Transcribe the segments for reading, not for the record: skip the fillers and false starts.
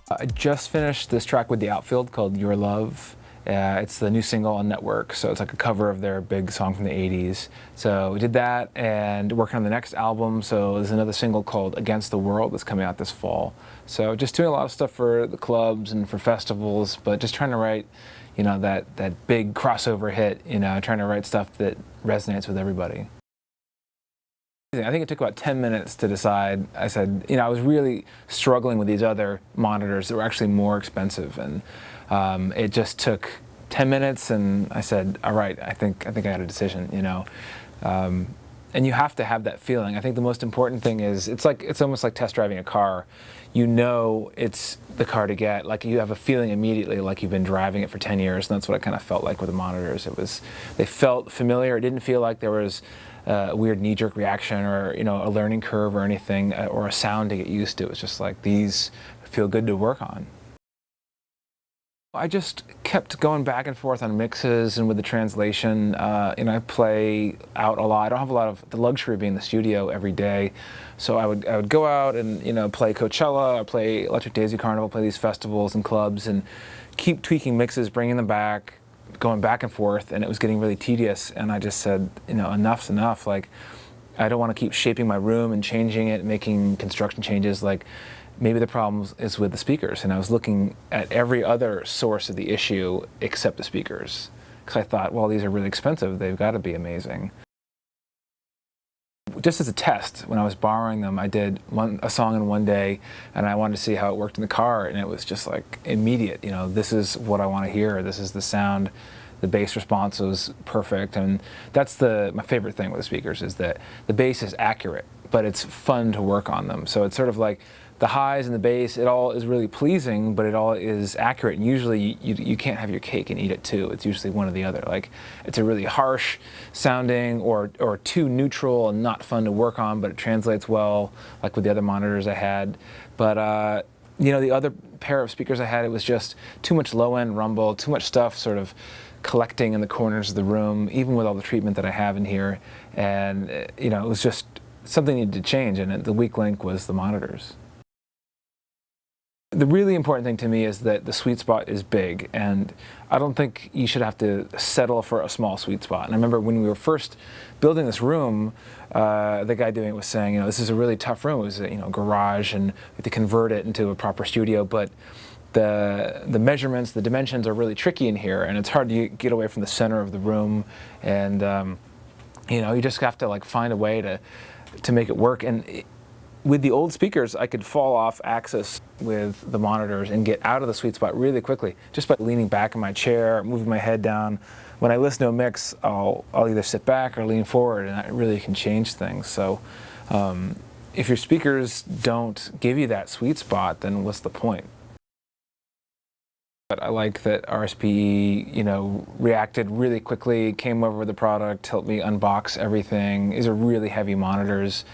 I just finished this track with The Outfield called Your Love. It's the new single on Network, so it's like a cover of their big song from the 80s. So we did that and working on the next album, so there's another single called Against the World that's coming out this fall. So just doing a lot of stuff for the clubs and for festivals, but just trying to write, you know, that big crossover hit, you know, trying to write stuff that resonates with everybody. I think it took about 10 minutes to decide. I said, you know, I was really struggling with these other monitors that were actually more expensive, and it just took 10 minutes, and I said, all right, I think I got a decision, you know. And you have to have that feeling. I think the most important thing is, it's almost like test driving a car. You know it's the car to get. Like, you have a feeling immediately like you've been driving it for 10 years, and that's what I kind of felt like with the monitors. They felt familiar. It didn't feel like there was a weird knee-jerk reaction or, you know, a learning curve or anything, or a sound to get used to. It was just like, these feel good to work on. I just kept going back and forth on mixes and with the translation. You know, I play out a lot. I don't have a lot of the luxury of being in the studio every day, so I would go out and, you know, play Coachella, or play Electric Daisy Carnival, play these festivals and clubs, and keep tweaking mixes, bringing them back, going back and forth, and it was getting really tedious. And I just said, you know, enough's enough. Like, I don't want to keep shaping my room and changing it, making construction changes. Like, maybe the problem is with the speakers, and I was looking at every other source of the issue except the speakers, because I thought, well, these are really expensive, they've got to be amazing. Just as a test, when I was borrowing them, I did a song in one day, and I wanted to see how it worked in the car, and it was just like immediate. You know, this is what I want to hear, this is the sound. The bass response was perfect, and that's my favorite thing with the speakers, is that the bass is accurate, but it's fun to work on them. So it's sort of like the highs and the bass, it all is really pleasing, but it all is accurate. And usually you can't have your cake and eat it too. It's usually one or the other. Like, it's a really harsh sounding or too neutral and not fun to work on, but it translates well, like with the other monitors I had. But you know, the other pair of speakers I had, it was just too much low-end rumble, too much stuff sort of collecting in the corners of the room, even with all the treatment that I have in here. And you know, it was just something needed to change, and the weak link was the monitors. The really important thing to me is that the sweet spot is big, and I don't think you should have to settle for a small sweet spot. And I remember when we were first building this room, the guy doing it was saying, you know, this is a really tough room. It was a, you know, garage, and we had to convert it into a proper studio, but the measurements, the dimensions are really tricky in here, and it's hard to get away from the center of the room. And you know, you just have to like find a way to make it work. And with the old speakers, I could fall off axis with the monitors and get out of the sweet spot really quickly, just by leaning back in my chair, moving my head down. When I listen to a mix, I'll either sit back or lean forward, and that really can change things. So if your speakers don't give you that sweet spot, then what's the point? But I like that RSPE, you know, reacted really quickly, came over with the product, helped me unbox everything. These are really heavy monitors.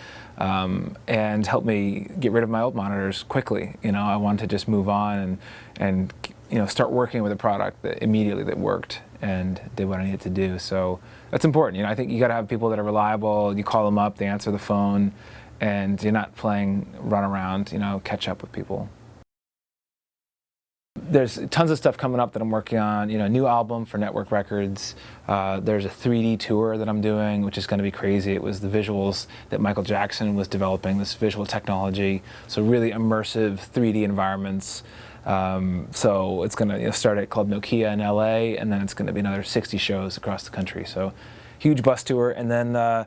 And helped me get rid of my old monitors quickly. You know, I wanted to just move on and you know, start working with a product that immediately that worked and did what I needed to do. So that's important. You know, I think you got to have people that are reliable. You call them up, they answer the phone, and you're not playing run around. You know, catch up with people. There's tons of stuff coming up that I'm working on. You know, a new album for Network Records. There's a 3D tour that I'm doing, which is going to be crazy. It was the visuals that Michael Jackson was developing, this visual technology. So really immersive 3D environments. So it's going to, you know, start at Club Nokia in LA, and then it's going to be another 60 shows across the country. So huge bus tour. And then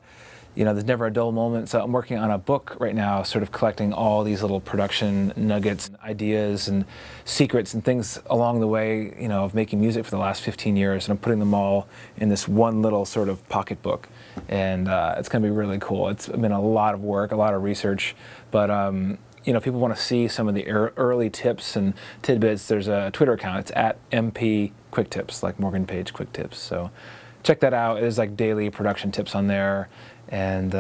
you know, there's never a dull moment. So I'm working on a book right now, sort of collecting all these little production nuggets, and ideas, and secrets, and things along the way, you know, of making music for the last 15 years. And I'm putting them all in this one little sort of pocket book. And it's going to be really cool. It's been a lot of work, a lot of research, but you know, people want to see some of the early tips and tidbits. There's a Twitter account. It's at MP Quick Tips, like Morgan Page Quick Tips. So check that out. There's like daily production tips on there. And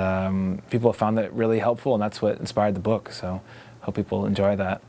people have found that really helpful, and that's what inspired the book. So hope people enjoy that.